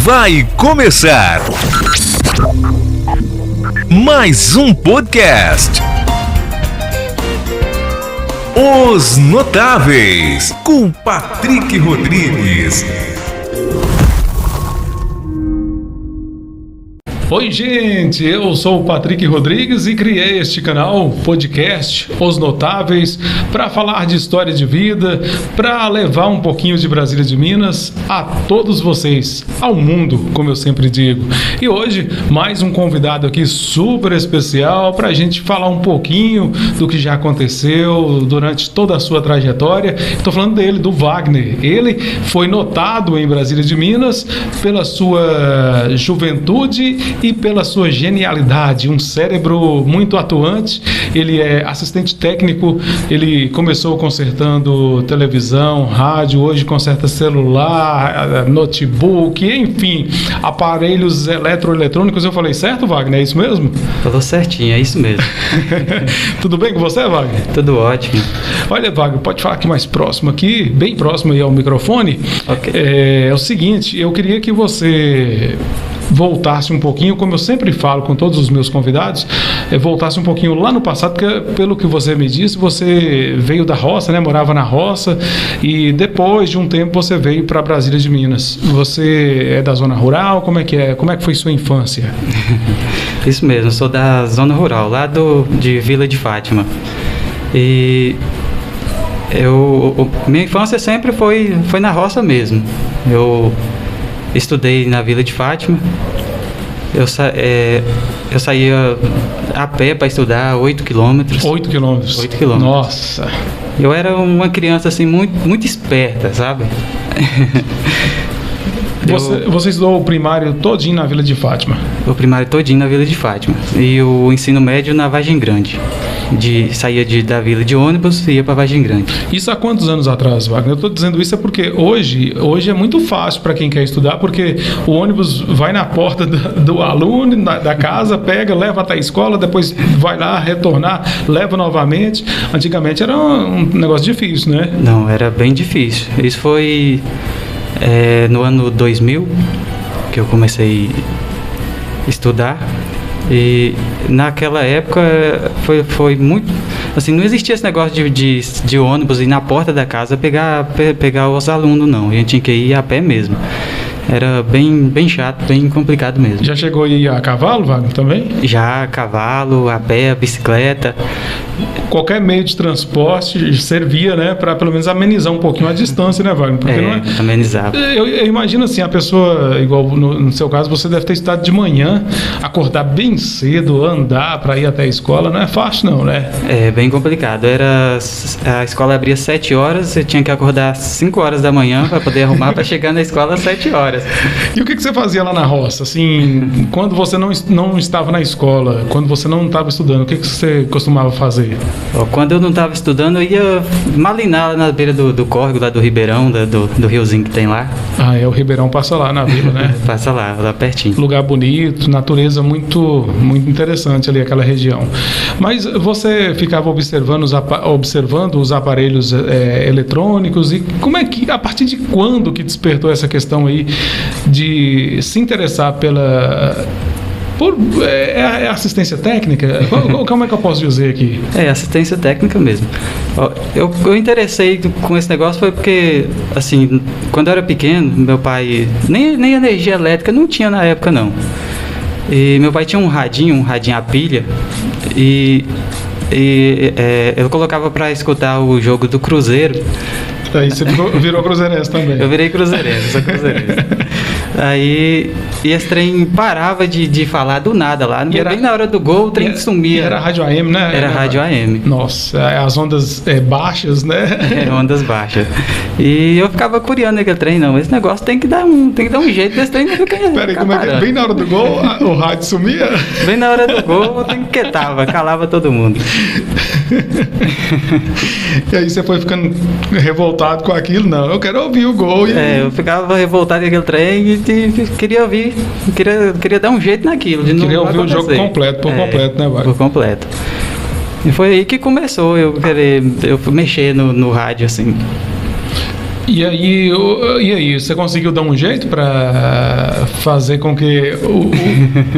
Vai começar mais um podcast. Os Notáveis, com Patrick Rodrigues. Oi, gente, eu sou o Patrick Rodrigues e criei este canal, podcast Os Notáveis, para falar de história de vida, para levar um pouquinho de Brasília de Minas a todos vocês, ao mundo, como eu sempre digo. E hoje, mais um convidado aqui super especial para a gente falar um pouquinho do que já aconteceu durante toda a sua trajetória. Estou falando dele, do Wagner. Ele foi notado em Brasília de Minas pela sua juventude e pela sua genialidade, um cérebro muito atuante. Ele é assistente técnico, ele começou consertando televisão, rádio, hoje conserta celular, notebook, enfim, aparelhos eletroeletrônicos. Eu falei certo, Wagner? É isso mesmo? Falou certinho, é isso mesmo. Tudo bem com você, Wagner? Tudo ótimo. Olha, Wagner, pode falar aqui mais próximo aqui, bem próximo aí ao microfone. Ok. É o seguinte, eu queria que você voltasse um pouquinho, como eu sempre falo com todos os meus convidados, voltasse um pouquinho lá no passado, porque pelo que você me disse, você veio da roça, né? Morava na roça e depois de um tempo você veio para Brasília de Minas. Você é da zona rural? Como é que é? Como é que foi sua infância? Isso mesmo, eu sou da zona rural, lá de Vila de Fátima. E minha infância sempre foi na roça mesmo. Eu estudei na Vila de Fátima. Eu saía a pé para estudar 8 quilômetros. 8 quilômetros? 8 quilômetros. Nossa! Eu era uma criança assim muito esperta, sabe? Você estudou o primário todinho na Vila de Fátima? O primário todinho na Vila de Fátima. E o ensino médio na Vargem Grande. Saía da Vila de ônibus e ia para Vargem Grande. Isso há quantos anos atrás, Wagner? Eu estou dizendo isso porque hoje é muito fácil para quem quer estudar, porque o ônibus vai na porta do aluno, da casa, pega, leva até a escola, depois vai lá, retornar, leva novamente. Antigamente era um negócio difícil, né? Não, era bem difícil. Isso foi no ano 2000 que eu comecei a estudar. E naquela época foi muito assim, não existia esse negócio de ônibus ir na porta da casa pegar os alunos, não. A gente tinha que ir a pé mesmo. Era bem chato, bem complicado mesmo. Já chegou a ir a cavalo, Wagner, também? Já, a cavalo, a pé, a bicicleta. Qualquer meio de transporte servia, né, para pelo menos amenizar um pouquinho a distância, né, Wagner? Porque não é... amenizava. Eu imagino assim, a pessoa, igual no seu caso, você deve ter estudado de manhã, acordar bem cedo, andar para ir até a escola, não é fácil não, né? É bem complicado. A escola abria às 7 horas, você tinha que acordar às 5 horas da manhã para poder arrumar para chegar na escola às 7 horas. E o que você fazia lá na roça? Assim, quando você não estava na escola, quando você não estava estudando, o que você costumava fazer? Quando eu não estava estudando, eu ia malinar lá na beira do córrego, lá do Ribeirão, do riozinho que tem lá. Ah, o Ribeirão passa lá na vila, né? Passa lá pertinho. Lugar bonito, natureza muito interessante ali, aquela região. Mas você ficava observando os aparelhos eletrônicos e como é que, a partir de quando que despertou essa questão aí de se interessar por assistência técnica? Como é que eu posso dizer aqui? Assistência técnica mesmo. Eu interessei com esse negócio foi porque, assim, quando eu era pequeno, meu pai, nem energia elétrica não tinha na época, não. E meu pai tinha um radinho a pilha, e eu colocava para escutar o jogo do Cruzeiro. Aí você virou cruzeirense também. Eu virei cruzeirense, sou cruzeirense. Aí esse trem parava de falar do nada lá. Bem na hora do gol, o trem sumia. Era rádio AM, né? Era rádio AM. Nossa, as ondas baixas, né? Ondas baixas. E eu ficava curiando aquele trem, não. Esse negócio tem que dar um jeito desse trem não ficar. Peraí, como é que é? Bem na hora do gol, o rádio sumia? Bem na hora do gol, o trem quietava, calava todo mundo. E aí você foi ficando revoltado com aquilo? Não, eu quero ouvir o gol. Eu ficava revoltado com aquele trem e queria ouvir, queria dar um jeito naquilo. Queria ouvir o jogo completo, completo, né, Wagner? Por completo. E foi aí que começou eu mexer no rádio, assim. E aí, você conseguiu dar um jeito para fazer com que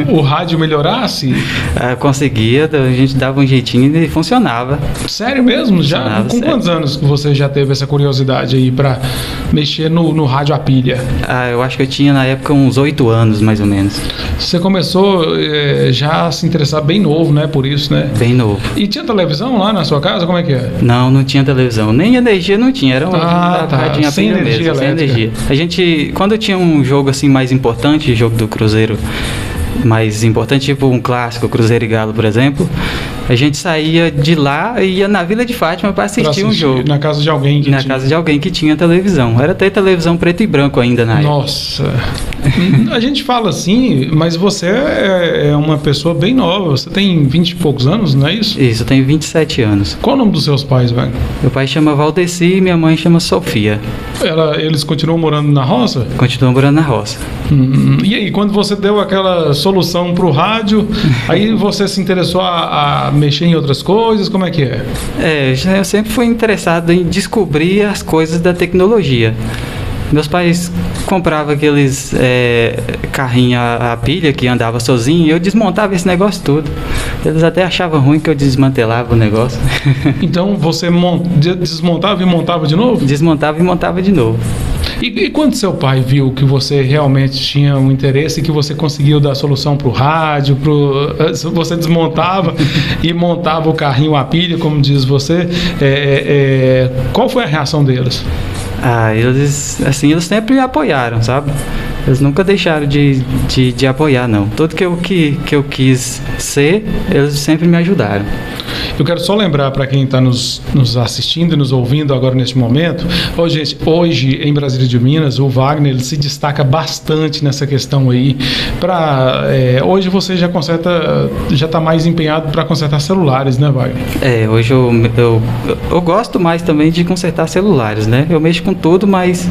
o rádio melhorasse? Conseguia, a gente dava um jeitinho e funcionava. Sério mesmo? Já? Funcionava, Com sério. quantos anos que você já teve essa curiosidade aí para mexer no rádio a pilha? Eu acho que eu tinha na época uns 8 anos, mais ou menos. Você começou já a se interessar bem novo, né? Por isso, né? Bem novo. E tinha televisão lá na sua casa? Como é que é? Não tinha televisão. Nem energia não tinha. Era um radinho a sem pilha energia mesmo, sem elétrica. energia. A gente, quando tinha um jogo assim mais importante, jogo do Cruzeiro mais importante, tipo um clássico, Cruzeiro e Galo, por exemplo, a gente saía de lá e ia na Vila de Fátima para assistir um jogo. Na casa de alguém que Na tinha. casa de alguém que tinha televisão. Era até televisão preto e branco ainda na época. Nossa. A gente fala assim, mas você é uma pessoa bem nova. Você tem 20 e poucos anos, não é isso? Isso, eu tenho 27 anos. Qual o nome dos seus pais, velho? Meu pai chama Valdeci e minha mãe chama Sofia. Eles continuam morando na roça? Continuam morando na roça. E aí, quando você deu aquela solução pro rádio, aí você se interessou a mexer em outras coisas? Como é que é? Eu sempre fui interessado em descobrir as coisas da tecnologia. Meus pais compravam aqueles carrinhos a pilha que andava sozinho e eu desmontava esse negócio tudo. Eles até achavam ruim que eu desmantelava o negócio. Então você desmontava e montava de novo? Desmontava e montava de novo. E quando seu pai viu que você realmente tinha um interesse e que você conseguiu dar solução para o rádio, você desmontava e montava o carrinho a pilha, como diz você, qual foi a reação deles? Eles sempre me apoiaram, sabe? Eles nunca deixaram de apoiar, não. Tudo que eu quis ser, eles sempre me ajudaram. Eu quero só lembrar para quem está nos assistindo e nos ouvindo agora neste momento, hoje em Brasília de Minas, o Wagner ele se destaca bastante nessa questão aí. Hoje você já está mais empenhado para consertar celulares, né, Wagner? Hoje eu gosto mais também de consertar celulares, né? Eu mexo com tudo, mas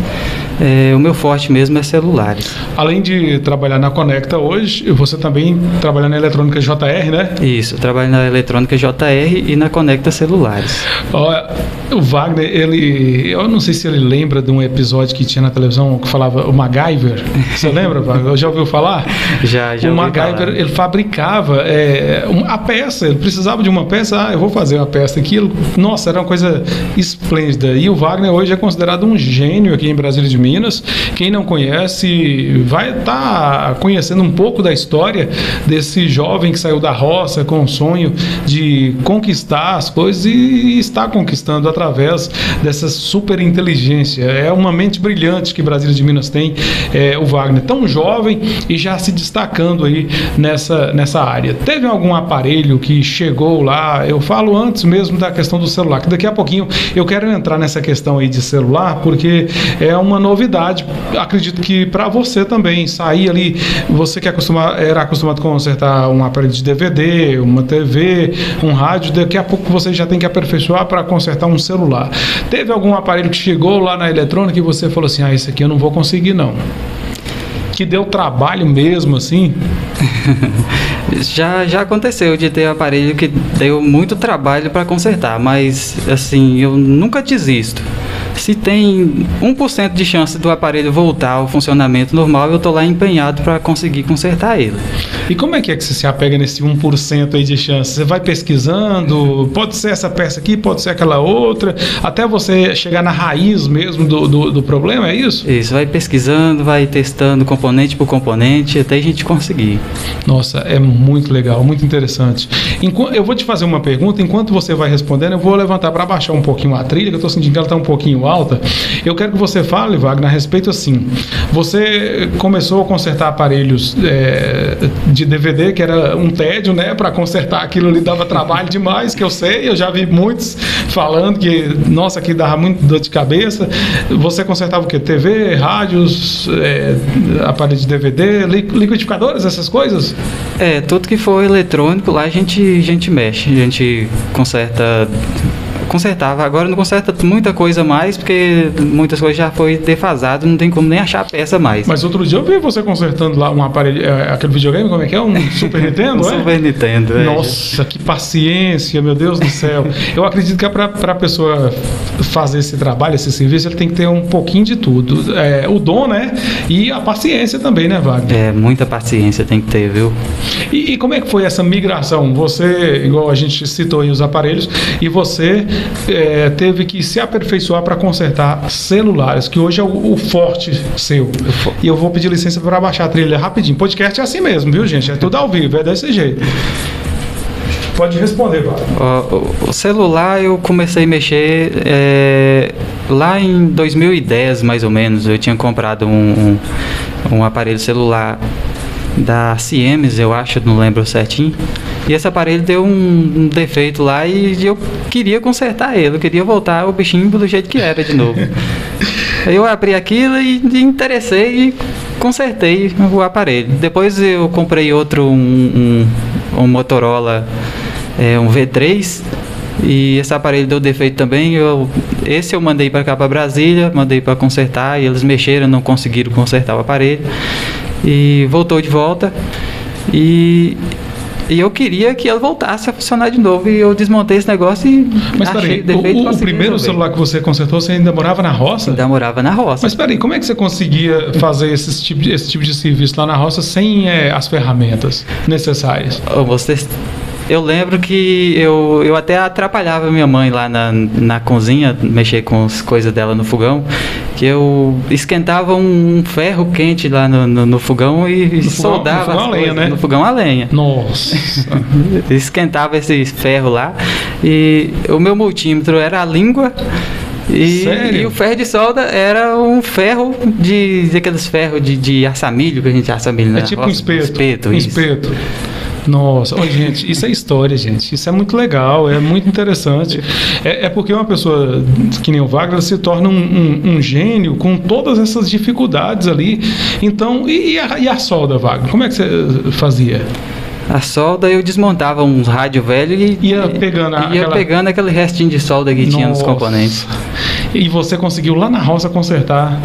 o meu forte mesmo é celulares. Além de trabalhar na Conecta hoje, você também trabalha na eletrônica JR, né? Isso, eu trabalho na eletrônica JR e na Conecta Celulares. O Wagner, eu não sei se ele lembra de um episódio que tinha na televisão que falava o MacGyver. Você lembra, Wagner? Já ouviu falar? Já o MacGyver, falar. Ele fabricava a peça, ele precisava de uma peça, eu vou fazer uma peça. Aquilo, nossa, era uma coisa esplêndida. E o Wagner hoje é considerado um gênio aqui em Brasília de Minas. Quem não conhece vai estar conhecendo um pouco da história desse jovem que saiu da roça com o sonho de conquistar as coisas e está conquistando através dessa super inteligência. É uma mente brilhante que Brasília de Minas tem, o Wagner, tão jovem e já se destacando aí nessa área. Teve algum aparelho que chegou lá? Eu falo antes mesmo da questão do celular, que daqui a pouquinho eu quero entrar nessa questão aí de celular, porque é uma novidade, acredito que para você também, sair ali, você que era acostumado a consertar um aparelho de DVD, uma TV, um rádio, daqui a pouco você já tem que aperfeiçoar para consertar um celular. Teve algum aparelho que chegou lá na eletrônica e você falou assim, esse aqui eu não vou conseguir não? Que deu trabalho mesmo, assim? Já aconteceu de ter aparelho que deu muito trabalho para consertar, mas assim, eu nunca desisto. Se tem 1% de chance do aparelho voltar ao funcionamento normal, eu tô lá empenhado para conseguir consertar ele. E como é que você se apega nesse 1% aí de chance? Você vai pesquisando, pode ser essa peça aqui, pode ser aquela outra, até você chegar na raiz mesmo do problema, é isso? Isso, vai pesquisando, vai testando componente por componente, até a gente conseguir. Nossa, é muito legal, muito interessante. Eu vou te fazer uma pergunta, enquanto você vai respondendo, eu vou levantar para baixar um pouquinho a trilha, que eu tô sentindo que ela tá um pouquinho alta. Eu quero que você fale, Wagner, a respeito assim, você começou a consertar aparelhos de DVD, que era um tédio, né, para consertar aquilo ali dava trabalho demais, que eu sei, eu já vi muitos falando que, nossa, aqui dava muito dor de cabeça. Você consertava o quê? TV, rádios, aparelho de DVD, liquidificadores, essas coisas? Tudo que for eletrônico lá a gente mexe, a gente conserta consertava. Agora não conserta muita coisa mais, porque muitas coisas já foi defasado, não tem como nem achar peça mais. Mas outro dia eu vi você consertando lá um aparelho, aquele videogame, como é que é? Um Super Nintendo, Super Nintendo, Nossa, que paciência, meu Deus do céu. Eu acredito que para a pessoa fazer esse trabalho, esse serviço, ele tem que ter um pouquinho de tudo. O dom, né? E a paciência também, né, Wagner? Muita paciência tem que ter, viu? E como é que foi essa migração? Você, igual a gente citou aí os aparelhos, e você teve que se aperfeiçoar para consertar celulares, que hoje é o forte seu. E eu vou pedir licença para baixar a trilha rapidinho. Podcast é assim mesmo, viu, gente? É tudo ao vivo, é desse jeito. Pode responder, Wagner. O celular eu comecei a mexer lá em 2010, mais ou menos. Eu tinha comprado um aparelho celular da Siemens, eu acho, não lembro certinho. E esse aparelho deu um defeito lá e eu queria consertar ele, eu queria voltar o bichinho do jeito que era de novo. Aí eu abri aquilo e interessei e consertei o aparelho. Depois eu comprei outro, um Motorola, um V3, e esse aparelho deu defeito também. Esse eu mandei para cá, para Brasília, mandei para consertar, e eles mexeram, não conseguiram consertar o aparelho. E voltou de volta, e eu queria que ele voltasse a funcionar de novo, e eu desmontei esse negócio e mas achei defeito. O primeiro celular que você consertou, você ainda morava na roça? Ainda morava na roça. Mas peraí, como é que você conseguia fazer esse tipo de serviço lá na roça sem as ferramentas necessárias? Eu lembro que eu até atrapalhava minha mãe lá na cozinha, mexer com as coisas dela no fogão, que eu esquentava um ferro quente lá no fogão e soldava no fogão a lenha, né? No fogão a lenha. Nossa! Esquentava esse ferro lá, e o meu multímetro era a língua. E o ferro de solda era um ferro aqueles ferros de assar milho, que a gente assa milho na roça. É tipo um espeto. Espeto. Nossa, gente, isso é história, gente. Isso é muito legal, é muito interessante. É porque uma pessoa que nem o Wagner se torna um gênio com todas essas dificuldades ali. Então, e a solda, Wagner? Como é que você fazia? A solda, eu desmontava uns rádio velho e ia pegando aquele restinho de solda que tinha nos componentes. E você conseguiu lá na roça consertar?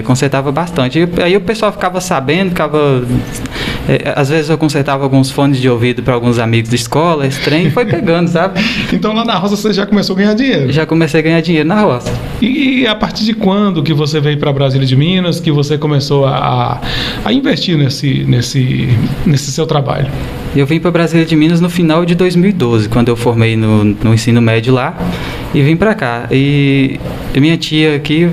Consertava bastante. Aí o pessoal ficava sabendo, às vezes eu consertava alguns fones de ouvido para alguns amigos de escola, esse trem, e foi pegando, sabe? Então lá na roça você já começou a ganhar dinheiro? Já comecei a ganhar dinheiro na roça. E a partir de quando que você veio para Brasília de Minas, que você começou a investir nesse seu trabalho? Eu vim para Brasília de Minas no final de 2012, quando eu formei no ensino médio lá, e vim para cá. E minha tia aqui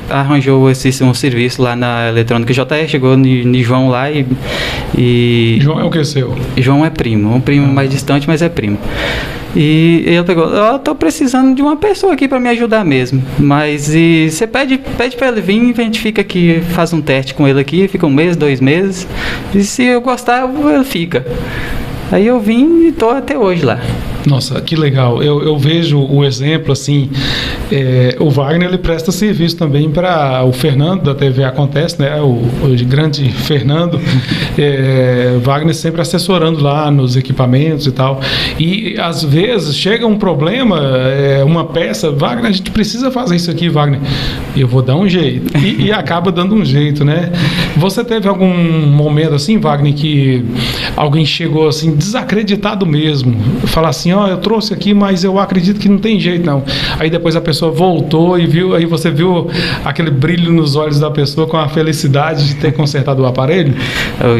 arranjou um serviço lá na Eletrônica JR, chegou no João lá e... João é o que seu? João é primo, um primo mais distante, mas é primo. E ele pegou, eu tô precisando de uma pessoa aqui para me ajudar mesmo, mas você pede para ele vir, a gente fica aqui, faz um teste com ele aqui, fica 1 mês, 2 meses, e se eu gostar, ele fica. Aí eu vim e tô até hoje lá. Nossa, que legal. Eu vejo o exemplo, assim, o Wagner, ele presta serviço também para o Fernando, da TV Acontece, né? O grande Fernando. Wagner sempre assessorando lá nos equipamentos e tal. E, às vezes, chega um problema, uma peça, Wagner, a gente precisa fazer isso aqui, Wagner. Eu vou dar um jeito. E acaba dando um jeito, né? Você teve algum momento, assim, Wagner, que alguém chegou, assim, desacreditado mesmo, falar assim, eu trouxe aqui, mas eu acredito que não tem jeito não. Aí depois a pessoa voltou e viu, aí você viu aquele brilho nos olhos da pessoa com a felicidade de ter consertado o aparelho?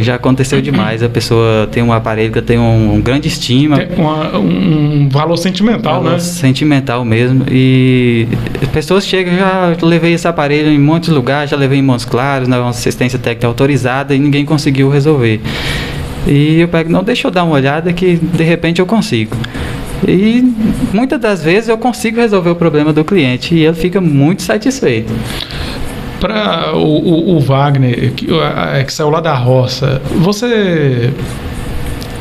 Já aconteceu demais. A pessoa tem um aparelho que tem um grande estima. Tem um valor sentimental, né? Sentimental mesmo. E as pessoas chegam, já levei esse aparelho em um monte de lugar, já levei em Montes Claros, na assistência técnica autorizada, e ninguém conseguiu resolver. E eu pego, não, deixa eu dar uma olhada que de repente eu consigo. E muitas das vezes eu consigo resolver o problema do cliente e ele fica muito satisfeito. Para o Wagner, que saiu lá da roça, você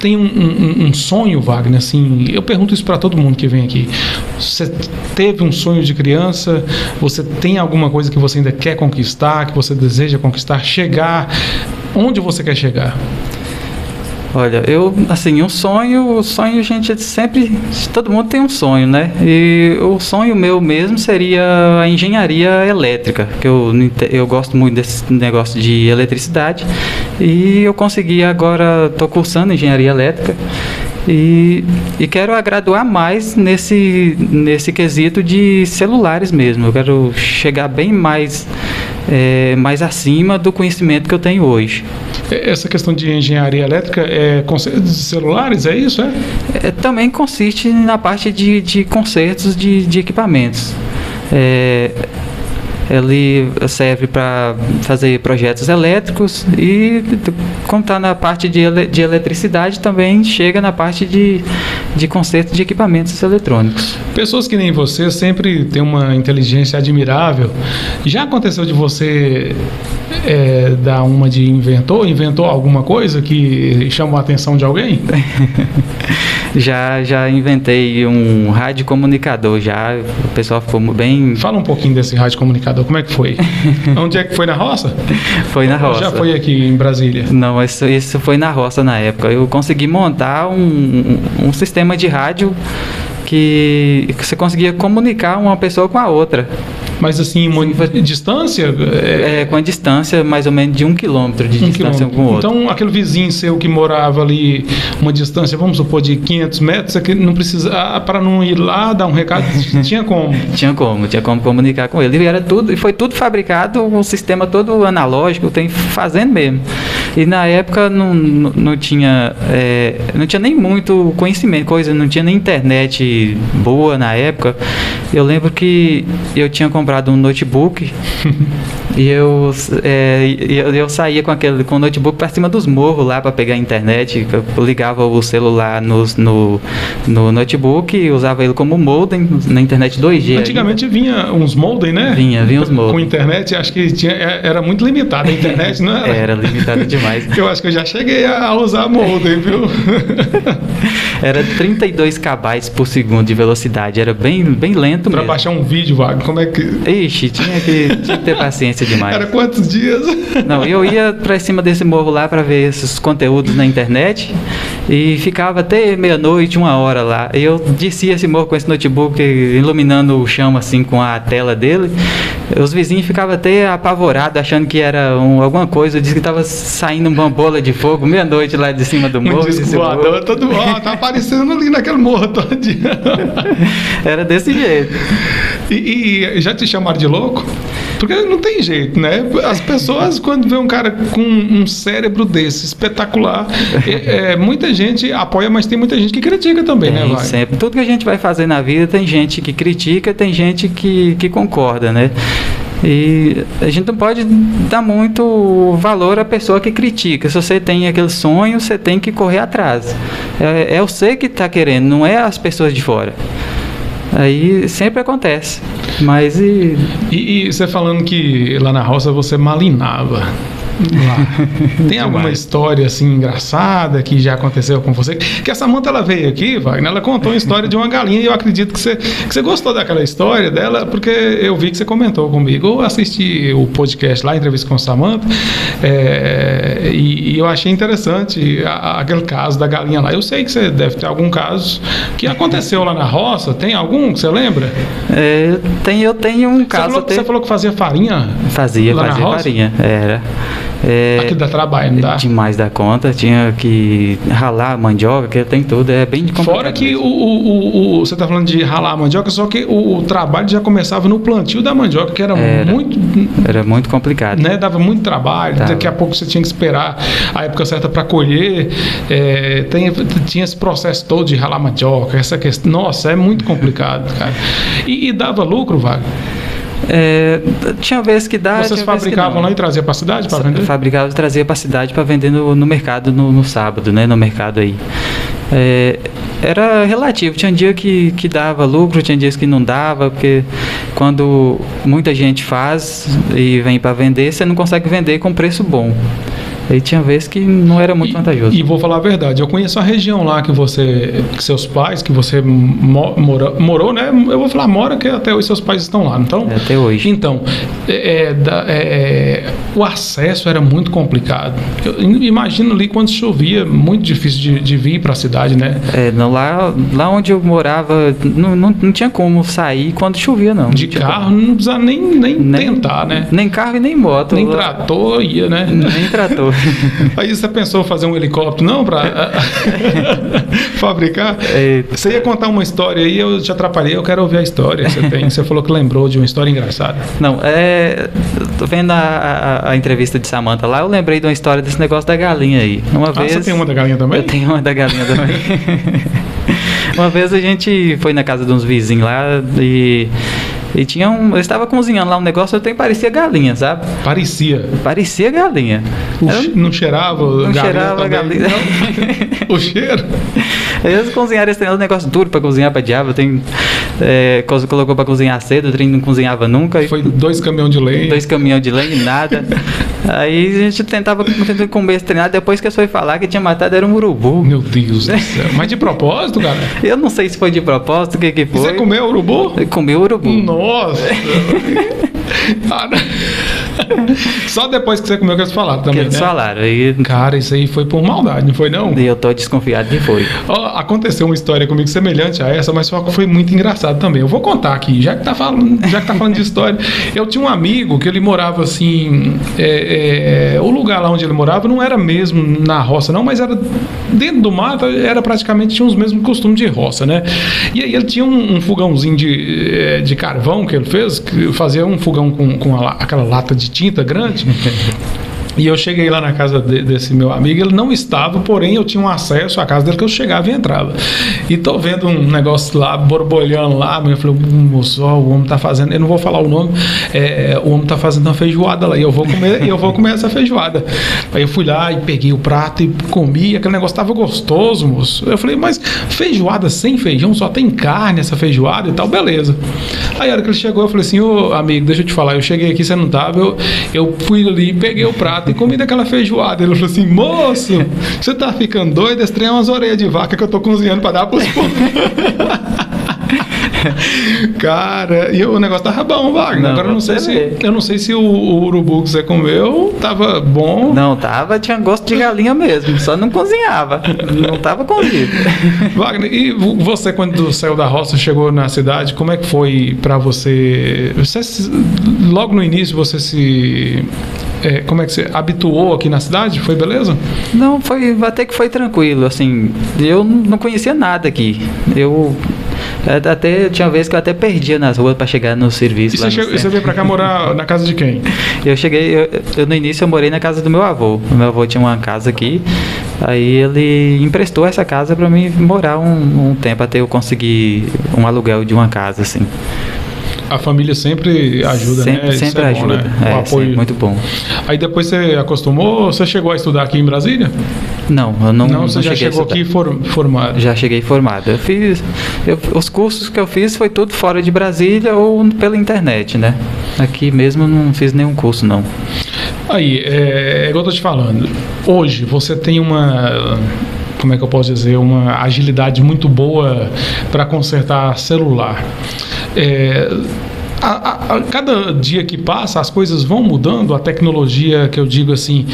tem um sonho, Wagner? Assim, eu pergunto isso para todo mundo que vem aqui. Você teve um sonho de criança? Você tem alguma coisa que você ainda quer conquistar, que você deseja conquistar, chegar? Onde você quer chegar? Olha, um sonho, a gente sempre, todo mundo tem um sonho, né? E o sonho meu mesmo seria a engenharia elétrica, que eu gosto muito desse negócio de eletricidade, e eu consegui agora, estou cursando engenharia elétrica, e quero graduar mais nesse quesito de celulares mesmo. Eu quero chegar bem mais acima do conhecimento que eu tenho hoje. Essa questão de engenharia elétrica é conserto de celulares, é isso? Também consiste na parte de consertos de equipamentos. Ele serve para fazer projetos elétricos e, como está na parte de eletricidade, também chega na parte de conserto de equipamentos eletrônicos. Pessoas que nem você sempre têm uma inteligência admirável. Já aconteceu de você dar uma de inventou alguma coisa que chamou a atenção de alguém? Já inventei um radiocomunicador, o pessoal ficou bem... Fala um pouquinho desse radiocomunicador, como é que foi? Onde é que foi, na roça? Foi na roça. Já foi aqui em Brasília? Não, isso foi na roça na época. Eu consegui montar um sistema de rádio que você conseguia comunicar uma pessoa com a outra. Mas assim, distância? Com a distância mais ou menos de 1 quilômetro de distância um com o outro. Então, aquele vizinho seu que morava ali, uma distância, vamos supor, de 500 metros, não precisa, para não ir lá dar um recado, tinha como? Tinha como comunicar com ele. E foi tudo fabricado, um sistema todo analógico, tem fazendo mesmo. E na época não tinha nem muito conhecimento, não tinha nem internet boa na época. Eu lembro que eu tinha comprado um notebook e eu saía com o notebook para cima dos morros lá para pegar a internet. Eu ligava o celular no notebook, usava ele como modem na internet 2G. Antigamente vinha uns modem, né? Vinha uns modem. Com internet, acho que era muito limitada a internet, não era? Era limitada demais. Eu acho que eu já cheguei a usar modem, viu? Era 32 KB por segundo de velocidade, era bem lento mesmo. Para baixar um vídeo, Wagner, como é que... Ixi, tinha que ter paciência demais. Era quantos dias? Não, eu ia para cima desse morro lá para ver esses conteúdos na internet e ficava até meia-noite, 1h lá. E eu descia esse morro com esse notebook iluminando o chão assim com a tela dele. Os vizinhos ficavam até apavorados, achando que era alguma coisa. Eu disse que estava saindo uma bola de fogo meia-noite lá de cima do morro. Um disco voador, tá aparecendo ali naquele morro todo dia. Era desse jeito. E já te chamaram de louco? Porque não tem jeito, né? As pessoas, quando vê um cara com um cérebro desse espetacular, muita gente apoia, mas tem muita gente que critica também, né, Wagner? Sempre. Tudo que a gente vai fazer na vida, tem gente que critica, tem gente que concorda, né? E a gente não pode dar muito valor à pessoa que critica. Se você tem aquele sonho, você tem que correr atrás. É você que está querendo, não é as pessoas de fora. Aí sempre acontece. Mas e você falando que lá na roça você malinava lá. Tem alguma história assim engraçada que já aconteceu com você? Que a Samantha, ela veio aqui, Wagner, ela contou uma história de uma galinha e eu acredito que você gostou daquela história dela, porque eu vi que você comentou comigo. Eu assisti o podcast lá, a entrevista com a Samantha, e eu achei interessante aquele caso da galinha lá. Eu sei que você deve ter algum caso que aconteceu lá na roça. Tem algum que você lembra? Eu tenho um caso. Você falou que fazia farinha? Fazia farinha, era. Aquilo dá trabalho, não dá? Demais da conta, tinha que ralar a mandioca, que tem tudo, é bem complicado. Fora que você está falando de ralar a mandioca, só que o trabalho já começava no plantio da mandioca, que era muito complicado. Né? Dava muito trabalho, daqui a pouco você tinha que esperar a época certa para colher, tinha esse processo todo de ralar mandioca, essa questão, nossa, é muito complicado, cara. E dava lucro, Wagner? Tinha vezes que dá. Vocês fabricavam lá e traziam para a cidade para vender? Fabricava e trazia para a cidade para vender no mercado no sábado, né? No mercado aí. Era relativo, tinha dia que dava lucro, tinha dias que não dava, porque quando muita gente faz e vem para vender, você não consegue vender com preço bom. E tinha vezes que não era muito vantajoso. E vou falar a verdade, eu conheço a região lá que seus pais, que você morou, né? Eu vou falar mora, que até hoje seus pais estão lá, então... Até hoje. Então, o acesso era muito complicado. Eu imagino ali quando chovia, muito difícil de vir para a cidade, né? Lá onde eu morava, não tinha como sair quando chovia, não. De carro não precisava nem tentar, né? Nem carro e nem moto. Nem trator ia, né? Nem trator. Aí você pensou fazer um helicóptero, não, para fabricar? Você ia contar uma história aí, eu te atrapalhei, eu quero ouvir a história que você tem. Você falou que lembrou de uma história engraçada. Não, tô vendo a entrevista de Samantha lá, eu lembrei de uma história desse negócio da galinha aí. Você tem uma da galinha também? Eu tenho uma da galinha também. Uma vez a gente foi na casa de uns vizinhos lá e eu estava cozinhando lá um negócio, parecia galinha, sabe? Parecia galinha. Não cheirava não galinha? Cheirava galinha. O cheiro? Eles cozinharam esse negócio duro pra cozinhar pra diabo. Colocou pra cozinhar cedo, o trem não cozinhava nunca. Foi 2 caminhões de lenha. 2 caminhões de lenha e nada. Aí a gente tentava comer esse treinado, depois que eu fui falar que tinha matado era um urubu. Meu Deus do céu. Mas de propósito, cara? Eu não sei se foi de propósito, o que foi. E você comeu urubu? Eu comi o urubu. Nossa! Só depois que você comeu que eles falaram também, eles falaram. Cara, isso aí foi por maldade, não foi não? E eu tô desconfiado que foi. Aconteceu uma história comigo semelhante a essa, mas só que foi muito engraçado também. Eu vou contar aqui, já que tá falando de história. Eu tinha um amigo que ele morava assim... o lugar lá onde ele morava não era mesmo na roça não, mas era dentro do mato, tinha os mesmos costumes de roça, né? E aí ele tinha um fogãozinho de carvão que ele fez, que fazia um fogão com aquela lata de tinta grande. E eu cheguei lá na casa desse meu amigo, ele não estava, porém eu tinha um acesso à casa dele que eu chegava e entrava. E tô vendo um negócio lá, borbolhando lá, eu falei, moço, o homem tá fazendo, eu não vou falar o nome, o homem tá fazendo uma feijoada lá, e eu vou comer essa feijoada. Aí eu fui lá e peguei o prato e comi, aquele negócio tava gostoso, moço. Eu falei, mas feijoada sem feijão, só tem carne essa feijoada e tal, beleza. Aí a hora que ele chegou, eu falei assim, ô amigo, deixa eu te falar, eu cheguei aqui, você não tava, eu fui ali, peguei o prato e comi daquela feijoada. Ele falou assim, moço, você tá ficando doido? Esse trem é umas orelhas de vaca que eu tô cozinhando pra dar pros povos. Cara, e o negócio tava bom, Wagner. Agora eu não sei se o urubu que você comeu tava bom. Não, tinha gosto de galinha mesmo, só não cozinhava. Não tava cozido. Wagner, e você quando saiu da roça, chegou na cidade, como é que foi pra você? Logo no início você como é que você habituou aqui na cidade? Foi beleza? Não, até que foi tranquilo, assim, eu não conhecia nada aqui. Até tinha vezes que eu até perdia nas ruas para chegar no serviço. E você veio para cá morar na casa de quem? No início eu morei na casa do meu avô. O meu avô tinha uma casa aqui, aí ele emprestou essa casa para mim morar um tempo até eu conseguir um aluguel de uma casa, assim. A família sempre ajuda, né? Sempre ajuda. Bom, né? O apoio. Muito bom. Aí depois você acostumou? Você chegou a estudar aqui em Brasília? Não, eu não. Não, você já chegou aqui formado? Já cheguei formado. Os cursos que eu fiz foi tudo fora de Brasília ou pela internet, né? Aqui mesmo eu não fiz nenhum curso, não. Aí, igual eu tô te falando, hoje você tem como é que eu posso dizer, uma agilidade muito boa para consertar celular. A cada dia que passa, as coisas vão mudando, a tecnologia, que eu digo assim,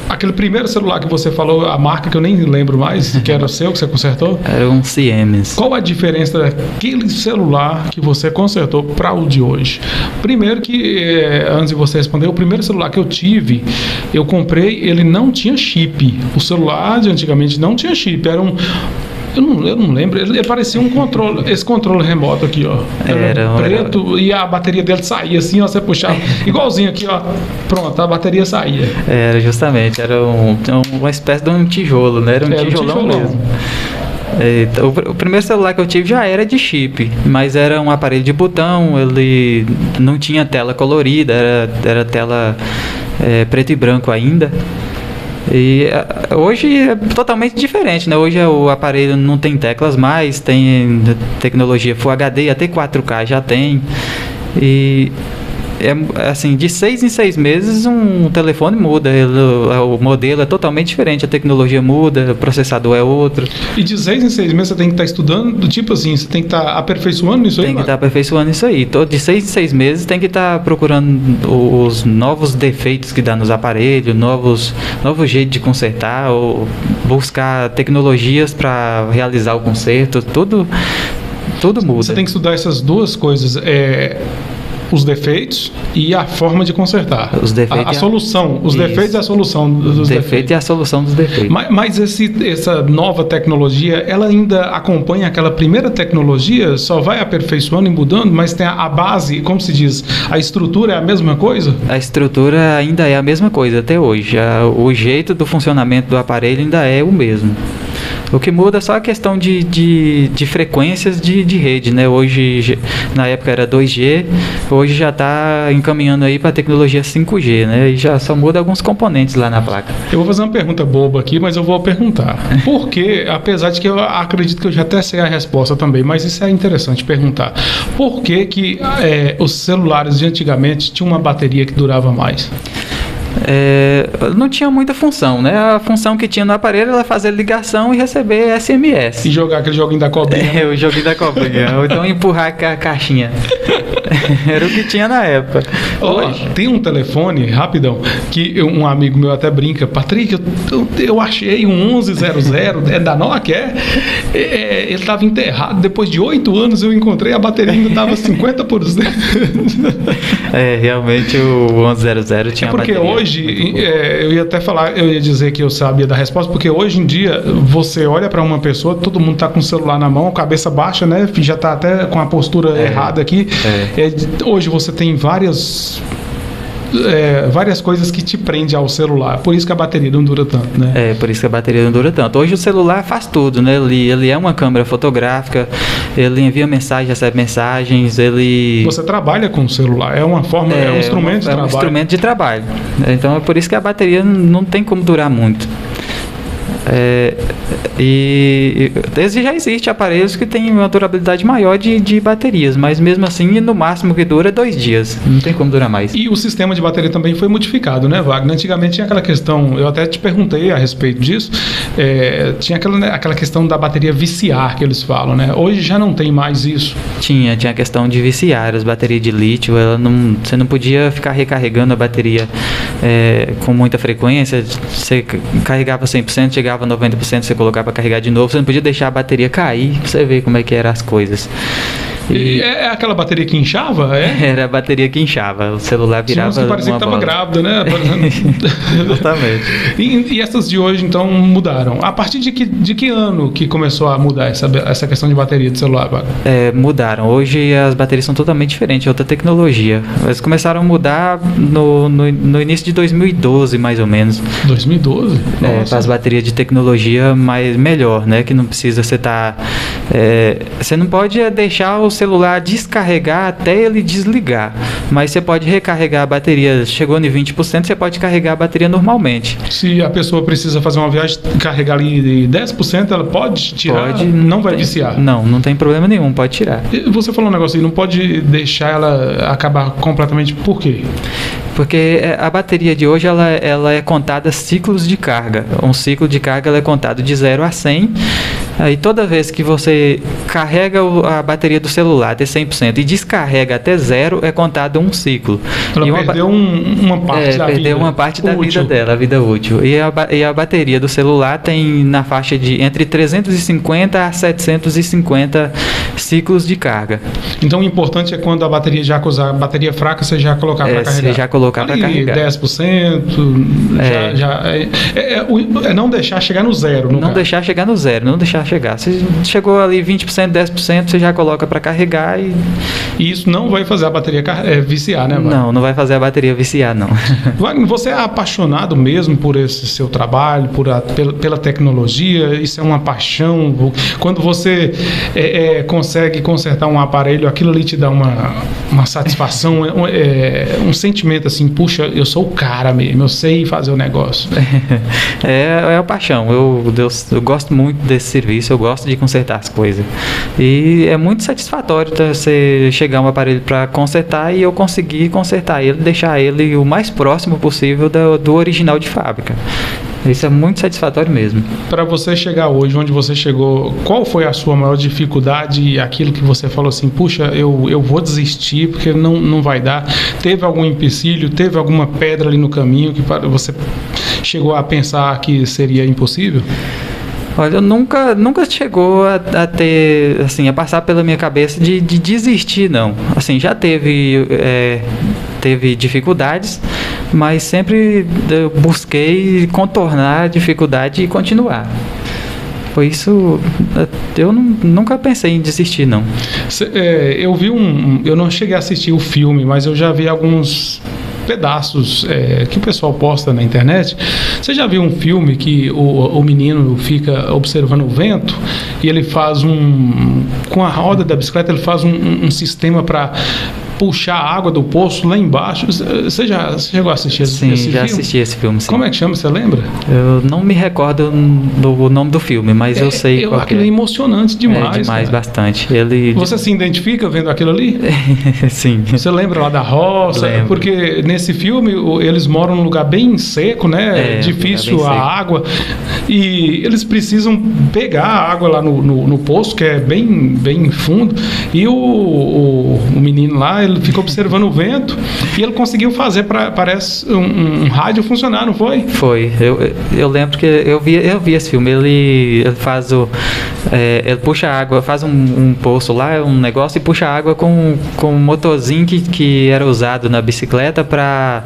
aquele primeiro celular que você falou, a marca que eu nem lembro mais, que era o seu, que você consertou? Era um Siemens. Qual a diferença daquele celular que você consertou para o de hoje? Primeiro que, antes de você responder, o primeiro celular que eu tive, eu comprei, ele não tinha chip. O celular de antigamente não tinha chip, era eu não lembro, ele parecia um controle, esse controle remoto aqui, ó. Era preto e a bateria dele saía assim, ó, você puxava, igualzinho aqui, ó. Pronto, a bateria saía. Era justamente, era uma espécie de um tijolo, né? Era um tijolão mesmo. O primeiro celular que eu tive já era de chip, mas era um aparelho de botão, ele não tinha tela colorida, era tela preto e branco ainda. E hoje é totalmente diferente, né? Hoje o aparelho não tem teclas mais, tem tecnologia Full HD, até 4K já tem. E assim, de 6 em 6 meses um telefone muda, o modelo é totalmente diferente, a tecnologia muda, o processador é outro. E de 6 em 6 meses você tem que estar estudando, tipo assim, você tem que estar aperfeiçoando isso aí? Tem que estar aperfeiçoando isso aí. De 6 em 6 meses tem que estar procurando os novos defeitos que dá nos aparelhos, novos jeitos de consertar, ou buscar tecnologias para realizar o conserto, tudo muda. Você tem que estudar essas duas coisas, os defeitos e a forma de consertar. Os defeitos a solução, os defeitos e a solução dos defeitos. E a solução dos defeitos. Mas essa nova tecnologia, ela ainda acompanha aquela primeira tecnologia, só vai aperfeiçoando e mudando, mas tem a base, como se diz, a estrutura é a mesma coisa? A estrutura ainda é a mesma coisa até hoje. O jeito do funcionamento do aparelho ainda é o mesmo. O que muda é só a questão de frequências de rede, né? Hoje, na época era 2G, hoje já está encaminhando aí para a tecnologia 5G, né? E já só muda alguns componentes lá na placa. Eu vou fazer uma pergunta boba aqui, mas eu vou perguntar. Por que, apesar de que eu acredito que eu já até sei a resposta também, mas isso é interessante perguntar. Por que os celulares de antigamente tinham uma bateria que durava mais? Não tinha muita função, né? A função que tinha no aparelho era fazer ligação e receber SMS. E jogar aquele joguinho da cobrinha. O joguinho da cobrinha. Ou então empurrar a caixinha. Era o que tinha na época. Tem um telefone, rapidão, que um amigo meu até brinca. Patrick, eu achei um 1100, é da Nokia, ele estava enterrado. Depois de 8 anos eu encontrei, a bateria ainda estava 50%. Realmente o 1100 tinha porque bateria. Hoje, eu ia até falar, eu ia dizer que eu sabia da resposta, porque hoje em dia você olha para uma pessoa, todo mundo tá com o celular na mão, cabeça baixa, né? Já tá até com a postura errada aqui. Hoje você tem várias coisas que te prendem ao celular, por isso que a bateria não dura tanto, né? Por isso que a bateria não dura tanto. Hoje o celular faz tudo, né? Ele é uma câmera fotográfica, ele envia mensagem, recebe mensagens, Você trabalha com o celular, é uma forma, é um instrumento de trabalho. É um instrumento de trabalho. Então é por isso que a bateria não tem como durar muito. Já existe aparelhos que têm uma durabilidade maior de baterias, mas mesmo assim, no máximo que dura é 2 dias, não tem como durar mais. E o sistema de bateria também foi modificado, né, Wagner? Antigamente tinha aquela questão, eu até te perguntei a respeito disso, tinha aquela questão da bateria viciar que eles falam, né? Hoje já não tem mais isso. Tinha a questão de viciar, as baterias de lítio, você não podia ficar recarregando a bateria com muita frequência, você carregava 100%, chegava 90%, você colocava para carregar de novo, você não podia deixar a bateria cair, pra você ver como é que eram as coisas. E é aquela bateria que inchava? Era a bateria que inchava, o celular virava que parecia que estava grávida, né? Exatamente. E essas de hoje, então, mudaram. A partir de que ano que começou a mudar essa questão de bateria de celular, Wagner? Mudaram. Hoje as baterias são totalmente diferentes, é outra tecnologia. Eles começaram a mudar no início de 2012, mais ou menos. 2012? Para as baterias de tecnologia melhor, né? Que não precisa você você não pode deixar o celular descarregar até ele desligar, mas você pode recarregar a bateria, chegou em 20%, você pode carregar a bateria normalmente. Se a pessoa precisa fazer uma viagem, carregar ali 10%, ela pode tirar? Não vai viciar? Não tem problema nenhum, pode tirar. Você falou um negócio aí, não pode deixar ela acabar completamente, por quê? Porque a bateria de hoje ela é contada ciclos de carga. Um ciclo de carga ela é contado de 0 a 100. Aí toda vez que você carrega a bateria do celular até 100% e descarrega até 0, é contado um ciclo. Ela perdeu uma parte da vida. Perdeu uma parte da vida dela, a vida útil. E a bateria do celular tem na faixa de entre 350 a 750 ciclos de carga. Então o importante é quando a bateria já acusar a bateria fraca, você já colocar para carregar. Você já colocar para carregar. 10%, não deixar chegar no 0. Não deixar chegar no 0, não deixar chegar. Se chegou ali 20%, 10%, você já coloca para carregar e isso não vai fazer a bateria viciar, né, Wagner? Não vai fazer a bateria viciar, não. Wagner, você é apaixonado mesmo por esse seu trabalho, pela tecnologia? Isso é uma paixão? Quando você consegue consertar um aparelho, aquilo ali te dá uma satisfação, um sentimento assim, puxa, eu sou o cara mesmo, eu sei fazer o negócio. É a paixão. Eu gosto muito desse serviço. isso, eu gosto de consertar as coisas. E é muito satisfatório você chegar um aparelho para consertar e eu conseguir consertar ele, deixar ele o mais próximo possível do original de fábrica. Isso é muito satisfatório mesmo. Para você chegar hoje, onde você chegou, qual foi a sua maior dificuldade e aquilo que você falou assim, puxa, eu vou desistir porque não vai dar? Teve algum empecilho, teve alguma pedra ali no caminho que você chegou a pensar que seria impossível? Olha, nunca chegou a ter, assim, a passar pela minha cabeça de desistir, não. Assim, já teve dificuldades, mas sempre eu busquei contornar a dificuldade e continuar. Foi isso, eu nunca pensei em desistir, não. Eu vi eu não cheguei a assistir o filme, mas eu já vi alguns pedaços que o pessoal posta na internet. Você já viu um filme que o menino fica observando o vento e ele faz com a roda da bicicleta, ele faz um sistema para puxar a água do poço lá embaixo? Você já chegou a assistir esse filme? Sim, já assisti esse filme, sim. Como é que chama, você lembra? Eu não me recordo do nome do filme, mas eu sei qual aquilo é emocionante demais. Demais, cara. Bastante. Você se identifica vendo aquilo ali? Sim. Você lembra lá da roça? Lembro. Porque nesse filme eles moram num lugar bem seco, né? Difícil a água. E eles precisam pegar a água lá no poço, que é bem fundo. E o menino lá, ele ficou observando o vento e ele conseguiu fazer, parece, um rádio funcionar, não foi? Foi. Eu lembro que eu vi esse filme. Ele faz ele puxa água, faz um poço lá, um negócio, e puxa água com um motorzinho que era usado na bicicleta para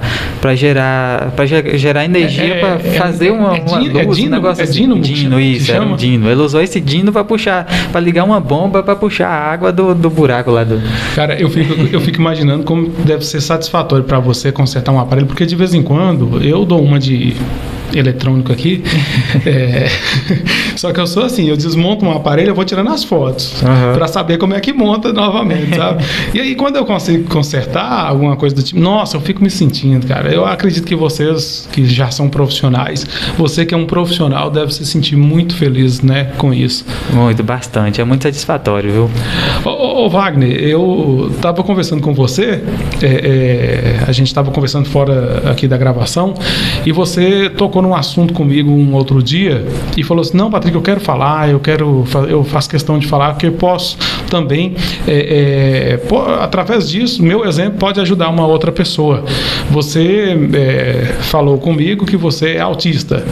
gerar energia para fazer uma luz, um negócio assim. Dino, isso, era um dino. Ele usou esse dino para ligar uma bomba para puxar a água do buraco lá do... Cara, eu fico imaginando como deve ser satisfatório para você consertar um aparelho, porque de vez em quando eu dou uma de eletrônico aqui, só que eu sou assim, eu desmonto um aparelho, eu vou tirando as fotos para saber como é que monta novamente, sabe? E aí quando eu consigo consertar alguma coisa do tipo, nossa, eu fico me sentindo, cara. Eu acredito que vocês que já são profissionais, você que é um profissional deve se sentir muito feliz, né, com isso. Muito, bastante, é muito satisfatório, viu? Ô Wagner, eu estava conversando com você, a gente estava conversando fora aqui da gravação, e você tocou num assunto comigo um outro dia e falou assim, não, Patrick, eu quero falar, eu faço questão de falar, porque eu posso também, através disso, meu exemplo pode ajudar uma outra pessoa. Você falou comigo que você é autista.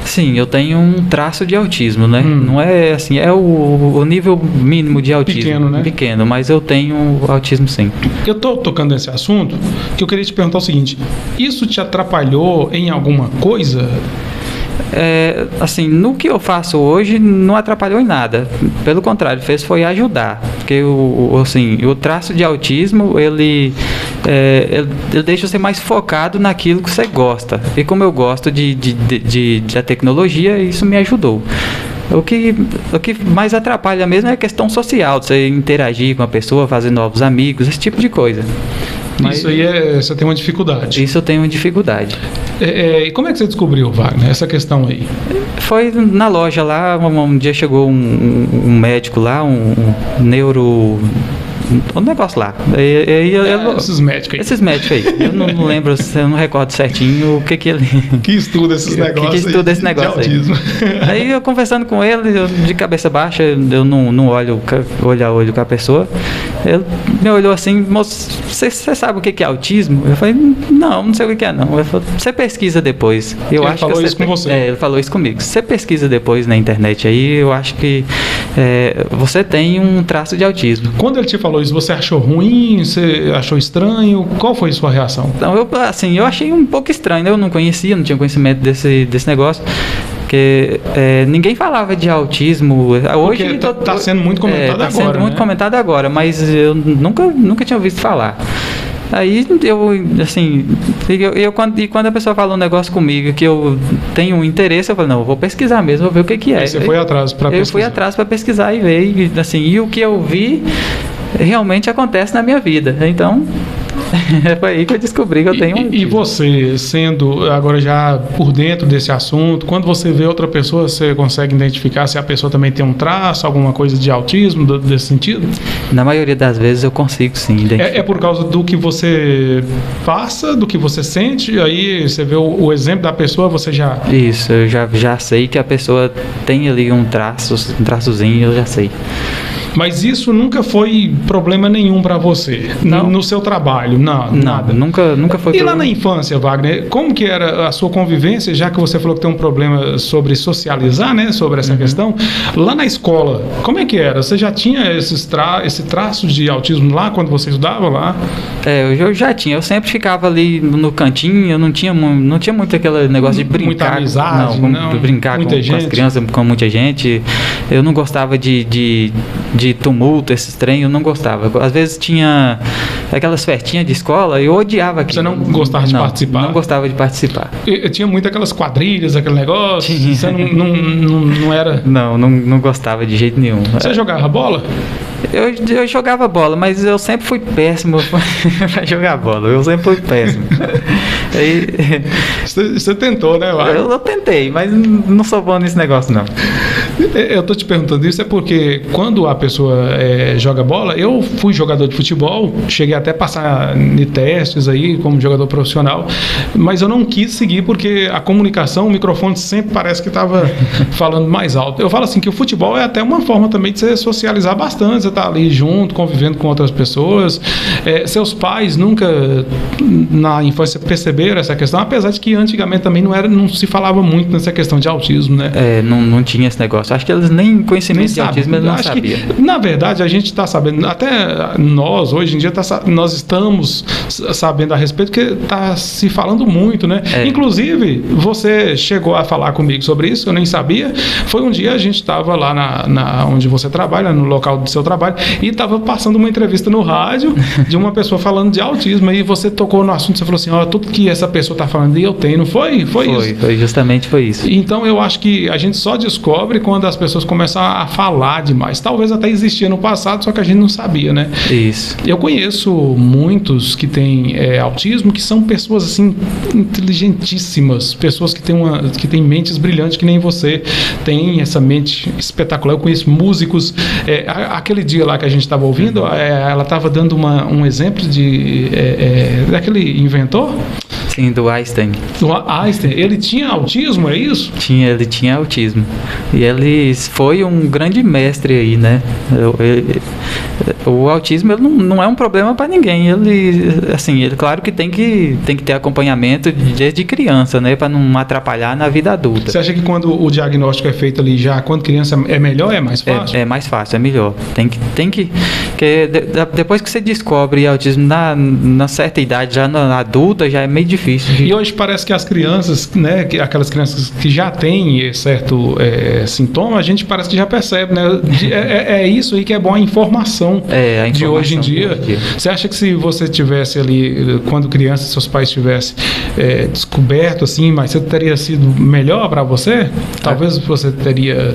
Sim, eu tenho um traço de autismo, né? Não é assim, é o nível mínimo de autismo. Pequeno, né? Pequeno, mas eu tenho autismo, sim. Eu tô tocando nesse assunto que eu queria te perguntar o seguinte, isso te atrapalhou em alguma coisa? Assim, no que eu faço hoje não atrapalhou em nada, pelo contrário, foi ajudar, porque o traço de autismo ele deixa você mais focado naquilo que você gosta, e como eu gosto da tecnologia, isso me ajudou. O que mais atrapalha mesmo é a questão social, de você interagir com a pessoa, fazer novos amigos, esse tipo de coisa. Mas isso aí você tem uma dificuldade. Isso eu tenho uma dificuldade. E como é que você descobriu, Wagner, essa questão aí? Foi na loja lá, um dia chegou um médico lá, um negócio lá. Esses médicos aí. Esses médicos aí. Eu não lembro, eu não recordo certinho o que ele... Que estuda esses negócios. Que estuda esse negócio de autismo. Aí eu conversando com ele, de cabeça baixa, eu não olho olho a olho com a pessoa. Ele me olhou assim, moço, você sabe o que é autismo? Eu falei, não sei o que é não. Ele falou, você pesquisa depois. Ele falou isso com você? Ele falou isso comigo. Você pesquisa depois na internet aí, eu acho que você tem um traço de autismo. Quando ele te falou isso, você achou ruim? Você achou estranho? Qual foi a sua reação? Então, eu achei um pouco estranho, né? Eu não conhecia, não tinha conhecimento desse negócio. Porque ninguém falava de autismo. Hoje está sendo muito comentado agora. Está sendo muito comentado agora, mas eu nunca tinha ouvido falar. Aí quando a pessoa fala um negócio comigo que eu tenho um interesse, eu falo, não, eu vou pesquisar mesmo, vou ver o que é. Aí você foi atrás para pesquisar? Eu fui atrás para pesquisar e ver, e o que eu vi realmente acontece na minha vida. Então, Foi aí que eu descobri que eu tenho E você, sendo agora já por dentro desse assunto, quando você vê outra pessoa, você consegue identificar se a pessoa também tem um traço, alguma coisa de autismo, desse sentido? Na maioria das vezes eu consigo sim identificar. É por causa do que você passa, do que você sente, aí você vê o exemplo da pessoa, você já... Isso, eu já sei que a pessoa tem ali um traçozinho, eu já sei. Mas isso nunca foi problema nenhum para você? Não. No seu trabalho? Não, nada? Nunca foi E lá problema. na infância, Wagner, como que era a sua convivência, já que você falou que tem um problema sobre socializar, né, sobre essa questão, lá na escola, como é que era? Você já tinha esse traço de autismo lá, quando você estudava lá? Eu já tinha, eu sempre ficava ali no cantinho, eu não tinha muito aquele negócio de brincar. Muita amizade, de brincar com as crianças, com muita gente. Eu não gostava de tumulto, esses trem, eu não gostava. Às vezes tinha aquelas festinhas de escola e eu odiava aquilo. Você não gostava de participar? Não gostava de participar. Eu tinha muito aquelas quadrilhas, aquele negócio? Você não era... Não gostava de jeito nenhum. Você jogava bola? Eu jogava bola, mas eu sempre fui péssimo pra jogar bola. Eu sempre fui péssimo. Você tentou, né, Wagner? Eu tentei, mas não sou bom nesse negócio, não. Eu tô te perguntando isso porque quando a pessoa joga bola, eu fui jogador de futebol, cheguei até a passar em testes aí como jogador profissional, mas eu não quis seguir porque a comunicação, o microfone sempre parece que estava falando mais alto. Eu falo assim que o futebol é até uma forma também de você socializar bastante, você tá ali junto, convivendo com outras pessoas. Seus pais nunca na infância perceberam essa questão, apesar de que antigamente também não se falava muito nessa questão de autismo, né? Não tinha esse negócio. Acho que eles nem conhecimento de autismo eles não sabiam. Na verdade, a gente está sabendo, até nós, hoje em dia, nós estamos sabendo a respeito, porque está se falando muito, né? Inclusive, você chegou a falar comigo sobre isso, eu nem sabia. Foi um dia, a gente estava lá onde você trabalha, no local do seu trabalho, e estava passando uma entrevista no rádio de uma pessoa falando de autismo, e você tocou no assunto, você falou assim, tudo que essa pessoa está falando, e eu tenho, não foi? Foi isso? Foi, justamente foi isso. Então, eu acho que a gente só descobre quando as pessoas começam a falar demais. Talvez até existia no passado, só que a gente não sabia, né? Isso. Eu conheço muitos que têm autismo, que são pessoas assim inteligentíssimas, pessoas que têm mentes brilhantes, que nem você tem essa mente espetacular. Eu conheço músicos. Aquele dia lá que a gente estava ouvindo, ela estava dando um exemplo daquele inventor. Sim, do Einstein. Do Einstein. Ele tinha autismo, é isso? Ele tinha autismo. E ele foi um grande mestre aí, né? O autismo ele não é um problema para ninguém. Ele, claro que tem que ter acompanhamento desde criança, né? Para não atrapalhar na vida adulta. Você acha que quando o diagnóstico é feito ali já, quando criança, é melhor, é mais fácil? É mais fácil, é melhor. Depois que você descobre autismo na certa idade, já na adulta, já é meio difícil. E hoje parece que as crianças, né, aquelas crianças que já têm certo sintoma, a gente parece que já percebe, né? É isso aí que é bom, a informação, a informação de hoje em dia. Você acha que se você tivesse ali, quando criança, seus pais tivessem descoberto assim, mas você teria sido melhor para você? Talvez você teria,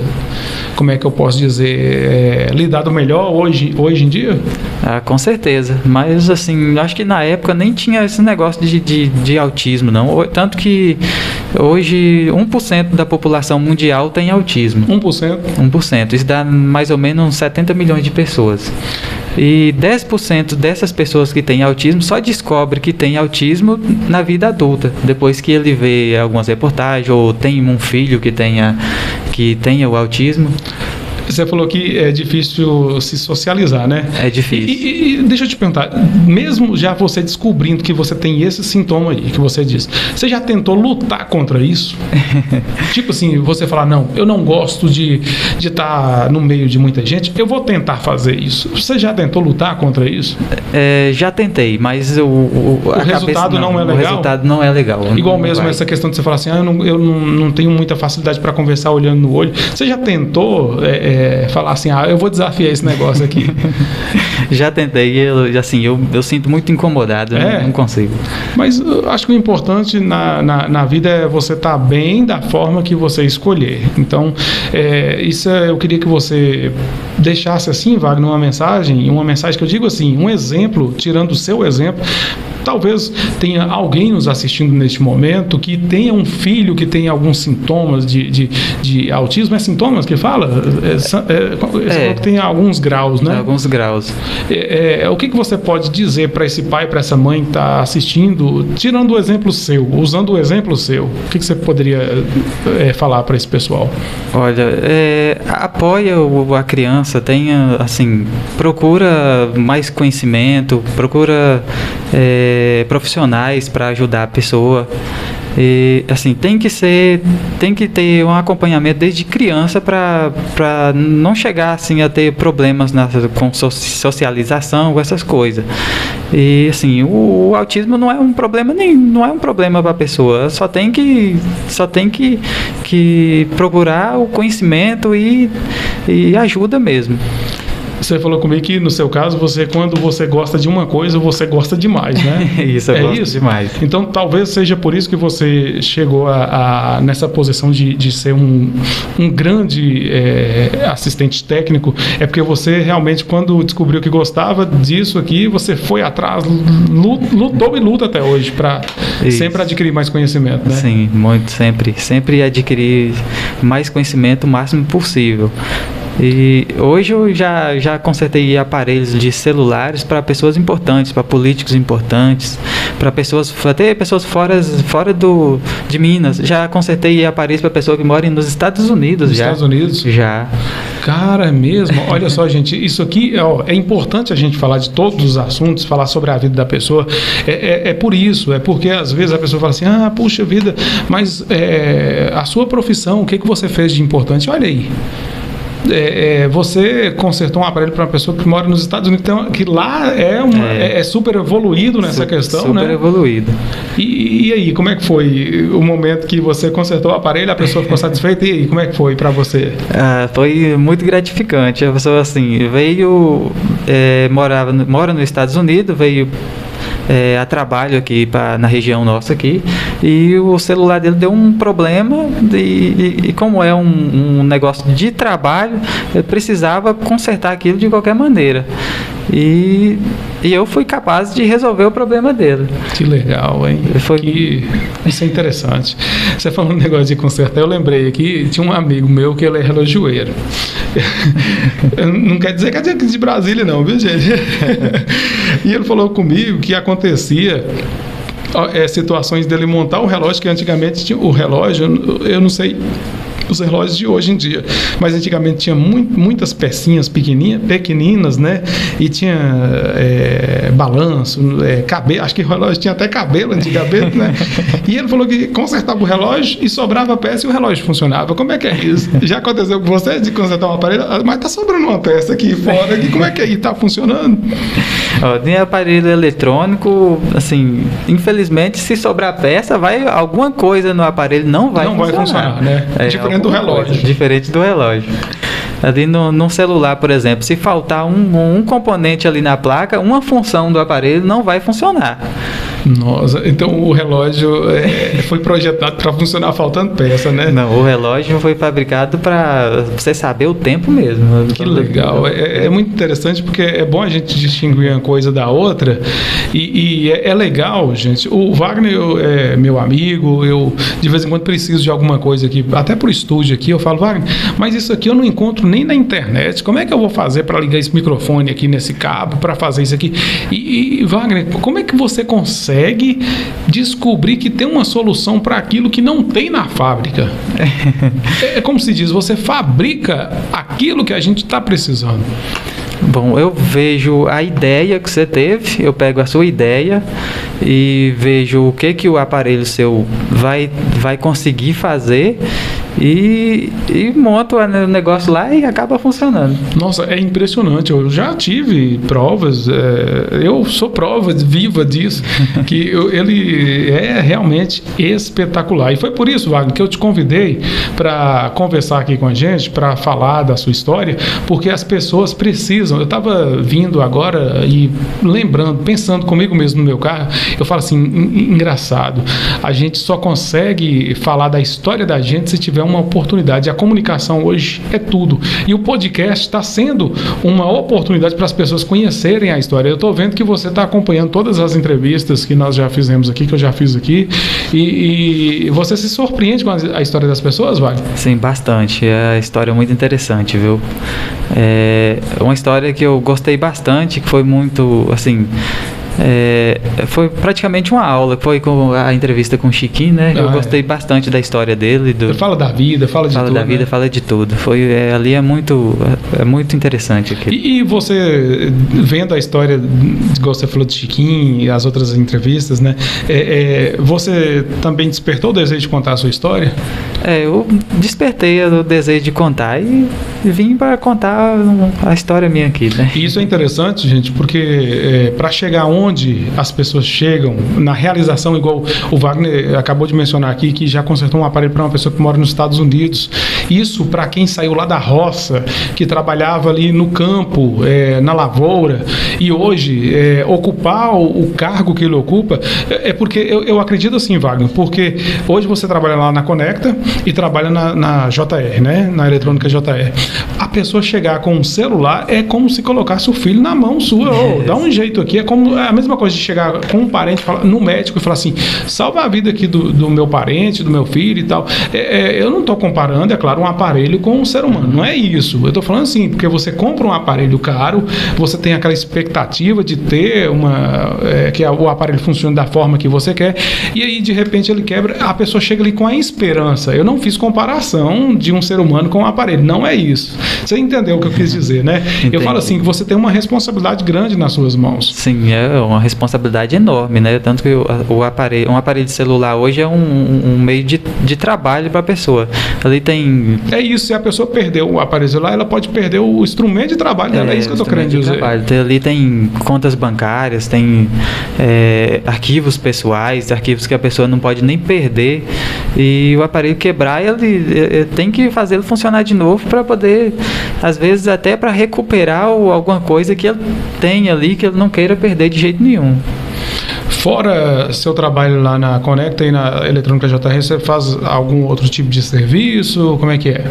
como é que eu posso dizer, lidado melhor hoje em dia? Com certeza, mas assim, acho que na época nem tinha esse negócio de autismo, não. Tanto que hoje 1% da população mundial tem autismo. 1%? 1%. Isso dá mais ou menos 70 milhões de pessoas. E 10% dessas pessoas que têm autismo só descobre que tem autismo na vida adulta, depois que ele vê algumas reportagens ou tem um filho que tenha o autismo. Você falou que é difícil se socializar, né? É difícil. E deixa eu te perguntar, mesmo já você descobrindo que você tem esse sintoma aí, que você disse, você já tentou lutar contra isso? Tipo assim, você falar, não, eu não gosto de estar no meio de muita gente, eu vou tentar fazer isso. Você já tentou lutar contra isso? Já tentei, mas o resultado não é legal? O resultado não é legal. Igual mesmo essa questão de você falar assim, eu não tenho muita facilidade para conversar olhando no olho. Você já tentou falar assim, eu vou desafiar esse negócio aqui? Já tentei, eu sinto muito incomodado, não consigo. Mas eu acho que o importante na vida é você estar bem da forma que você escolher. Então, eu queria que você deixasse assim, Wagner, uma mensagem que eu digo assim, um exemplo, tirando o seu exemplo. Talvez tenha alguém nos assistindo neste momento que tenha um filho que tenha alguns sintomas de autismo. É sintomas que fala? Que tem alguns graus, né? Alguns graus. O que você pode dizer para esse pai, para essa mãe que está assistindo, tirando o exemplo seu, usando o exemplo seu? O que você poderia falar para esse pessoal? Olha, apoia a criança, procura mais conhecimento, procura profissionais para ajudar a pessoa. E, assim, tem que ter um acompanhamento desde criança para não chegar assim a ter problemas com socialização, com essas coisas. E assim, o autismo não é um problema para a pessoa. Só tem que procurar o conhecimento e ajuda mesmo. Você falou comigo que, no seu caso, quando você gosta de uma coisa, você gosta demais, né? Isso, eu gosto demais. Então, talvez seja por isso que você chegou nessa posição de ser um grande assistente técnico. É porque você realmente, quando descobriu que gostava disso aqui, você foi atrás, lutou e luta até hoje para sempre adquirir mais conhecimento, né? Sim, muito, sempre adquirir mais conhecimento o máximo possível. E hoje eu já consertei aparelhos de celulares para pessoas importantes, para políticos importantes, para até pessoas fora de Minas. Já consertei aparelhos para pessoas que moram nos Estados Unidos. Estados Unidos? Já. Cara, é mesmo? Olha só, gente, isso aqui é importante a gente falar de todos os assuntos, falar sobre a vida da pessoa. É por isso, porque às vezes a pessoa fala assim, puxa vida, mas a sua profissão, o que você fez de importante? Olha aí. Você consertou um aparelho para uma pessoa que mora nos Estados Unidos, então, que lá é super evoluído nessa questão, super, né? Super evoluído. E aí, como é que foi o momento que você consertou o aparelho, a pessoa ficou satisfeita? E aí, como é que foi para você? Foi muito gratificante. A pessoa, assim, mora nos Estados Unidos, veio a trabalho aqui na região nossa aqui, e o celular dele deu um problema e como é um negócio de trabalho, eu precisava consertar aquilo de qualquer maneira. E eu fui capaz de resolver o problema dele. Que legal, hein? Isso é interessante. Você falou um negócio de consertar, eu lembrei aqui, tinha um amigo meu que ele é relojoeiro. Não quer dizer que é de Brasília não, viu, gente? E ele falou comigo que acontecia situações dele montar um relógio, que antigamente tinha o relógio, eu não sei os relógios de hoje em dia, mas antigamente tinha muitas pecinhas pequeninas, né? E tinha balanço, cabelo, acho que o relógio tinha até cabelo antigamente, né? E ele falou que consertava o relógio e sobrava a peça e o relógio funcionava. Como é que é isso? Já aconteceu com você de consertar um aparelho, mas tá sobrando uma peça aqui fora, aqui, como é que é? E tá funcionando? Tem aparelho eletrônico, assim, infelizmente, se sobrar peça, alguma coisa no aparelho não vai funcionar, né? Diferente do relógio. Diferente do relógio. Ali no celular, por exemplo, se faltar um componente ali na placa, uma função do aparelho não vai funcionar. Nossa, então o relógio foi projetado para funcionar faltando peça, né? Não, o relógio foi fabricado para você saber o tempo mesmo. Que legal, é muito interessante porque é bom a gente distinguir uma coisa da outra e é legal, gente. O Wagner é meu amigo, eu de vez em quando preciso de alguma coisa aqui, até pro estúdio aqui, eu falo, Wagner, mas isso aqui eu não encontro nem na internet, como é que eu vou fazer para ligar esse microfone aqui nesse cabo, para fazer isso aqui? E Wagner, como é que você consegue descobrir que tem uma solução para aquilo que não tem na fábrica? É como se diz, você fabrica aquilo que a gente está precisando. Bom, eu vejo a ideia que você teve, eu pego a sua ideia e vejo o que o aparelho seu vai conseguir fazer e monto o negócio lá e acaba funcionando. Nossa, é impressionante. Eu já tive provas, eu sou prova viva disso, que ele é realmente espetacular. E foi por isso, Wagner, que eu te convidei para conversar aqui com a gente, para falar da sua história, porque as pessoas precisam. Eu estava vindo agora e lembrando, pensando comigo mesmo no meu carro, eu falo assim, engraçado, a gente só consegue falar da história da gente se tiver uma oportunidade. A comunicação hoje é tudo. E o podcast está sendo uma oportunidade para as pessoas conhecerem a história. Eu estou vendo que você está acompanhando todas as entrevistas que nós já fizemos aqui, que eu já fiz aqui, e você se surpreende com a história das pessoas, Wagner? Sim, bastante. É uma história muito interessante, viu? É uma história que eu gostei bastante, que foi muito, assim... foi praticamente uma aula, foi com a entrevista com o Chiquinho, né? Eu gostei bastante da história dele. Ele fala da vida, fala de tudo. Fala da vida, fala de tudo. Ali é muito interessante aquilo. E você, vendo a história, igual você falou de Chiquinho e as outras entrevistas, né? Você também despertou o desejo de contar a sua história? Eu despertei o desejo de contar e vim para contar a história minha aqui, né? E isso é interessante, gente, porque para chegar onde as pessoas chegam, na realização, igual o Wagner acabou de mencionar aqui, que já consertou um aparelho para uma pessoa que mora nos Estados Unidos. Isso para quem saiu lá da roça, que trabalhava ali no campo, na lavoura, e hoje ocupar o cargo que ele ocupa, porque eu acredito assim, Wagner, porque hoje você trabalha lá na Conecta e trabalha na JR, né? Na eletrônica JR. A pessoa chegar com um celular é como se colocasse o filho na mão sua. Dá um jeito aqui, é a mesma coisa de chegar com um parente no médico e falar assim, salva a vida aqui do meu parente, do meu filho e tal. Eu não estou comparando, é claro, um aparelho com um ser humano, não é isso. Eu estou falando assim, porque você compra um aparelho caro, você tem aquela expectativa de ter que o aparelho funcione da forma que você quer, e aí de repente ele quebra, a pessoa chega ali com a esperança. Eu não fiz comparação de um ser humano com um aparelho, não é isso. Você entendeu o que eu quis dizer, né? Entendi. Eu falo assim, que você tem uma responsabilidade grande nas suas mãos. Sim, é uma responsabilidade enorme, né? Tanto que um aparelho de celular hoje é um meio de trabalho para a pessoa. Ali tem... É isso, se a pessoa perder o aparelho celular, ela pode perder o instrumento de trabalho dela, é isso que eu estou querendo dizer. Ali tem contas bancárias, tem arquivos pessoais, arquivos que a pessoa não pode nem perder, e o aparelho quebrar, ele tem que fazer ele funcionar de novo para poder, às vezes até para recuperar alguma coisa que ele tem ali, que ele não queira perder de jeito nenhum. Fora seu trabalho lá na Conecta e na Eletrônica JR, você faz algum outro tipo de serviço? Como é que é?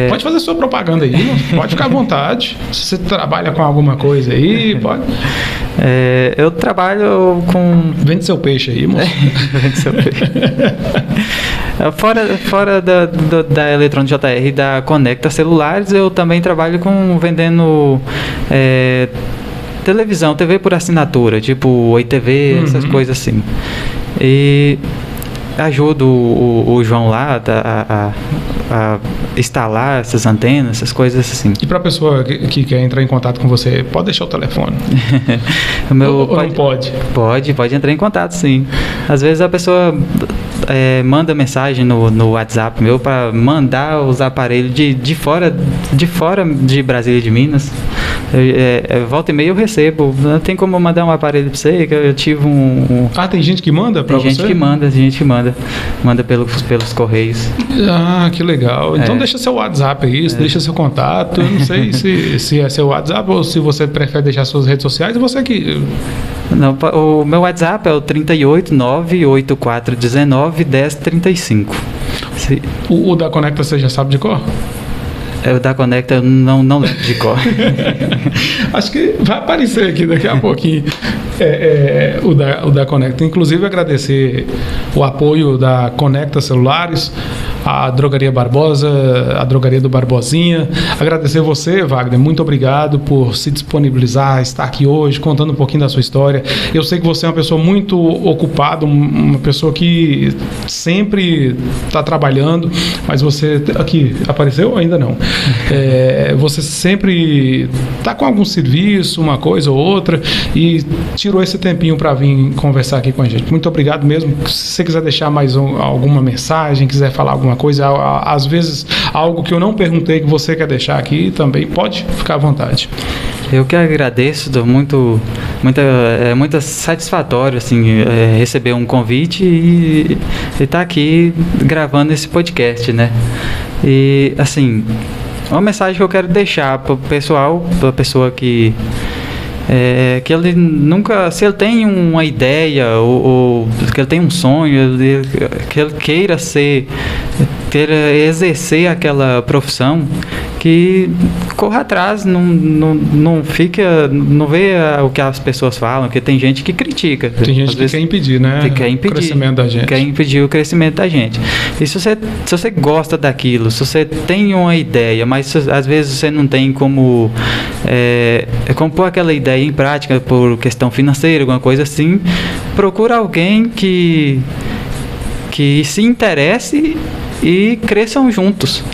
Pode fazer sua propaganda aí, pode ficar à vontade. Se você trabalha com alguma coisa aí, pode. Eu trabalho com... Vende seu peixe aí, moço. Vende seu peixe. Fora da Eletrônica JR e da Conecta Celulares, eu também trabalho vendendo televisão, TV por assinatura, tipo Oi TV, essas coisas assim. E ajudo o João lá a instalar essas antenas, essas coisas assim. E para a pessoa que quer entrar em contato com você, pode deixar o telefone? Ou não pode? Pode entrar em contato, sim. Às vezes a pessoa manda mensagem no WhatsApp meu para mandar os aparelhos de fora de Brasília e de Minas. Volta e meia eu recebo. Não tem como mandar um aparelho para você, que eu tive tem gente que manda para você? Tem gente que manda. Manda pelos correios. Que legal. Então deixa seu WhatsApp aí, deixa seu contato. Eu não sei se é seu WhatsApp ou se você prefere deixar suas redes sociais. Você que... Não, o meu WhatsApp é o 38984191035. O da Conecta você já sabe de cor? O da Conecta eu não lembro de cor. Acho que vai aparecer aqui daqui a pouquinho o da Conecta. Inclusive agradecer o apoio da Conecta Celulares, a Drogaria Barbosa, a Drogaria do Barbosinha. Agradecer você, Wagner, muito obrigado por se disponibilizar, estar aqui hoje, contando um pouquinho da sua história. Eu sei que você é uma pessoa muito ocupada, uma pessoa que sempre está trabalhando, mas você... Aqui, apareceu ou ainda não? Você sempre está com algum serviço, uma coisa ou outra, e tirou esse tempinho para vir conversar aqui com a gente. Muito obrigado mesmo. Se você quiser deixar mais alguma mensagem, quiser falar alguma alguma coisa, às vezes algo que eu não perguntei que você quer deixar aqui, também pode ficar à vontade. Eu que agradeço, muito satisfatório assim, receber um convite e estar aqui gravando esse podcast, né? E assim, uma mensagem que eu quero deixar para o pessoal, para a pessoa que ele nunca, se ele tem uma ideia ou que ele tem um sonho, que ele queira exercer aquela profissão, que corra atrás, não vê o que as pessoas falam, porque tem gente que critica. Tem gente que quer impedir, né? Que quer impedir, o crescimento da gente. Quer impedir o crescimento da gente. E se você gosta daquilo, se você tem uma ideia, mas às vezes você não tem como pôr aquela ideia em prática por questão financeira, alguma coisa assim, procura alguém que se interesse e cresçam juntos.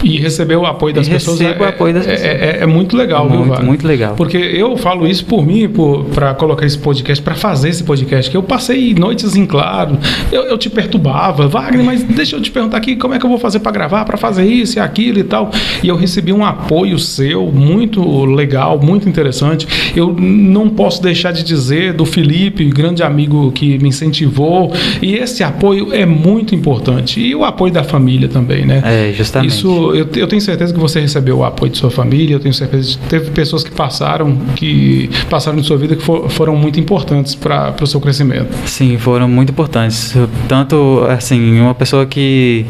E receber o apoio das pessoas é muito legal, viu, Wagner? Muito legal. Porque eu falo isso por mim, para colocar esse podcast, para fazer esse podcast, que eu passei noites em claro, eu te perturbava, Wagner, mas deixa eu te perguntar aqui, como é que eu vou fazer para gravar, para fazer isso e aquilo e tal. E eu recebi um apoio seu, muito legal, muito interessante. Eu não posso deixar de dizer do Felipe, grande amigo que me incentivou, e esse apoio é muito importante. E o apoio da família também, né? Justamente. Isso, eu tenho certeza que você recebeu o apoio de sua família, eu tenho certeza que teve pessoas que passaram em sua vida que foram muito importantes para o seu crescimento. Sim, foram muito importantes. Tanto, assim, uma pessoa que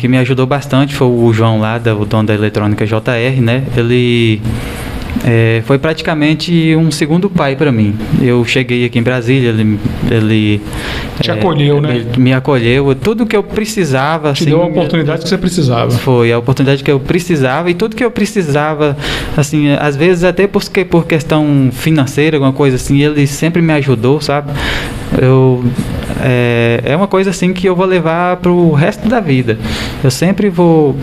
me ajudou bastante foi o João lá, o dono da eletrônica JR, né? Ele foi praticamente um segundo pai para mim. Eu cheguei aqui em Brasília, ele te acolheu, né? Ele me acolheu, tudo que eu precisava. Te deu a oportunidade que você precisava. Foi a oportunidade que eu precisava, e tudo que eu precisava, assim, às vezes até por questão financeira, alguma coisa assim, ele sempre me ajudou, sabe? É uma coisa assim que eu vou levar pro resto da vida. Eu sempre vou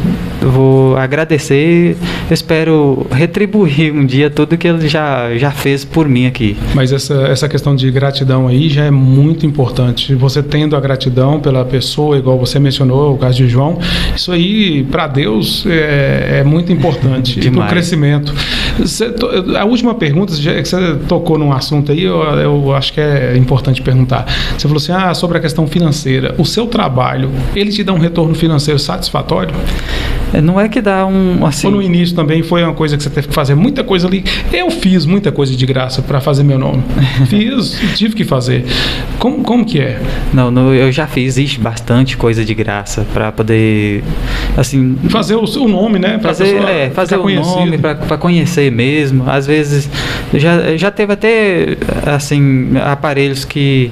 agradecer, espero retribuir um dia tudo que ele já fez por mim aqui. Mas essa questão de gratidão aí já é muito importante. Você tendo a gratidão pela pessoa, igual você mencionou, o caso de João, isso aí para Deus é muito importante. E para o crescimento. A última pergunta, que você tocou num assunto aí, eu acho que é importante perguntar. Você falou assim, sobre a questão financeira. O seu trabalho, ele te dá um retorno financeiro satisfatório? Não é que dá assim... Ou no início também foi uma coisa que você teve que fazer muita coisa ali. Eu fiz muita coisa de graça para fazer meu nome. Tive que fazer. Como que é? Não, eu já fiz bastante coisa de graça para poder, assim... Fazer o nome, né? Pra fazer o nome, para conhecer mesmo. Às vezes, já teve até, assim, aparelhos que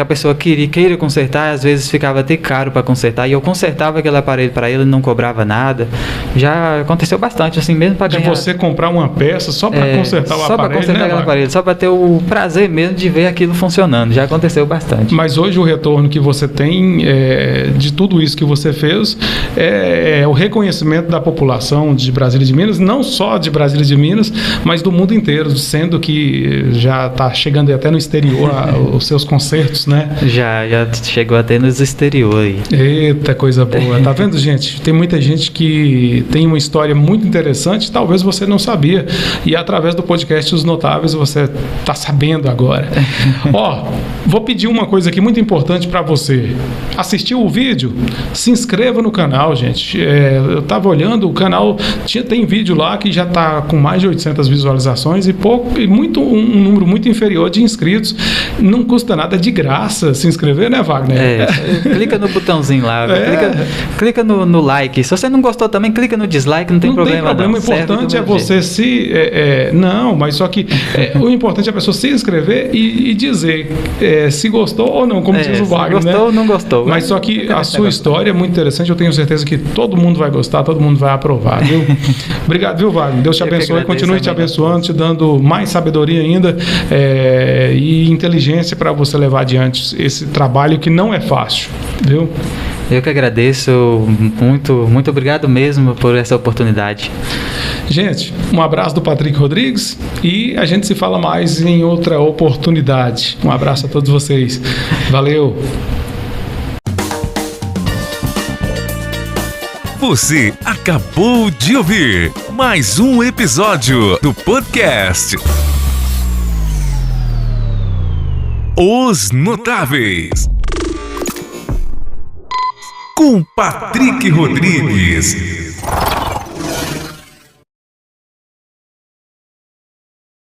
a pessoa queira consertar, às vezes ficava até caro para consertar, e eu consertava aquele aparelho para ele, não cobrava nada. Já aconteceu bastante, assim, mesmo para ganhar... De você comprar uma peça só para consertar o aparelho, só para consertar, né, aquele aparelho, só para ter o prazer mesmo de ver aquilo funcionando. Já aconteceu bastante. Mas hoje o retorno que você tem de tudo isso que você fez é o reconhecimento da população de Brasília de Minas, não só de Brasília de Minas, mas do mundo inteiro, sendo que já está chegando até no exterior os seus concertos, né? Já chegou até nos exterior aí. Eita, coisa boa. Tá vendo, gente? Tem muita gente que tem uma história muito interessante, talvez você não sabia, e através do podcast Os Notáveis você tá sabendo agora. Vou pedir uma coisa aqui muito importante para você. Assistiu o vídeo? Se inscreva no canal, gente. Eu tava olhando, o canal tem vídeo lá que já tá com mais de 800 visualizações e um número muito inferior de inscritos. Não custa nada, de graça se inscrever, né, Wagner? Clica no botãozinho lá, clica no like. Se você não gostou também, clica no dislike, não tem problema. O importante é você não, mas só que o importante é a pessoa se inscrever e dizer se gostou ou não, como diz o Wagner, gostou, né? ou não gostou. Mas só que a sua história é muito interessante, eu tenho certeza que todo mundo vai gostar, todo mundo vai aprovar, viu? Obrigado, viu, Wagner? Deus te abençoe, continue te abençoando, te dando mais sabedoria ainda e inteligência para você levar adiante esse trabalho que não é fácil, viu? Eu que agradeço muito, muito obrigado mesmo por essa oportunidade. Gente, um abraço do Patrick Rodrigues e a gente se fala mais em outra oportunidade. Um abraço a todos vocês. Valeu! Você acabou de ouvir mais um episódio do podcast Os Notáveis, com Patrick Rodrigues.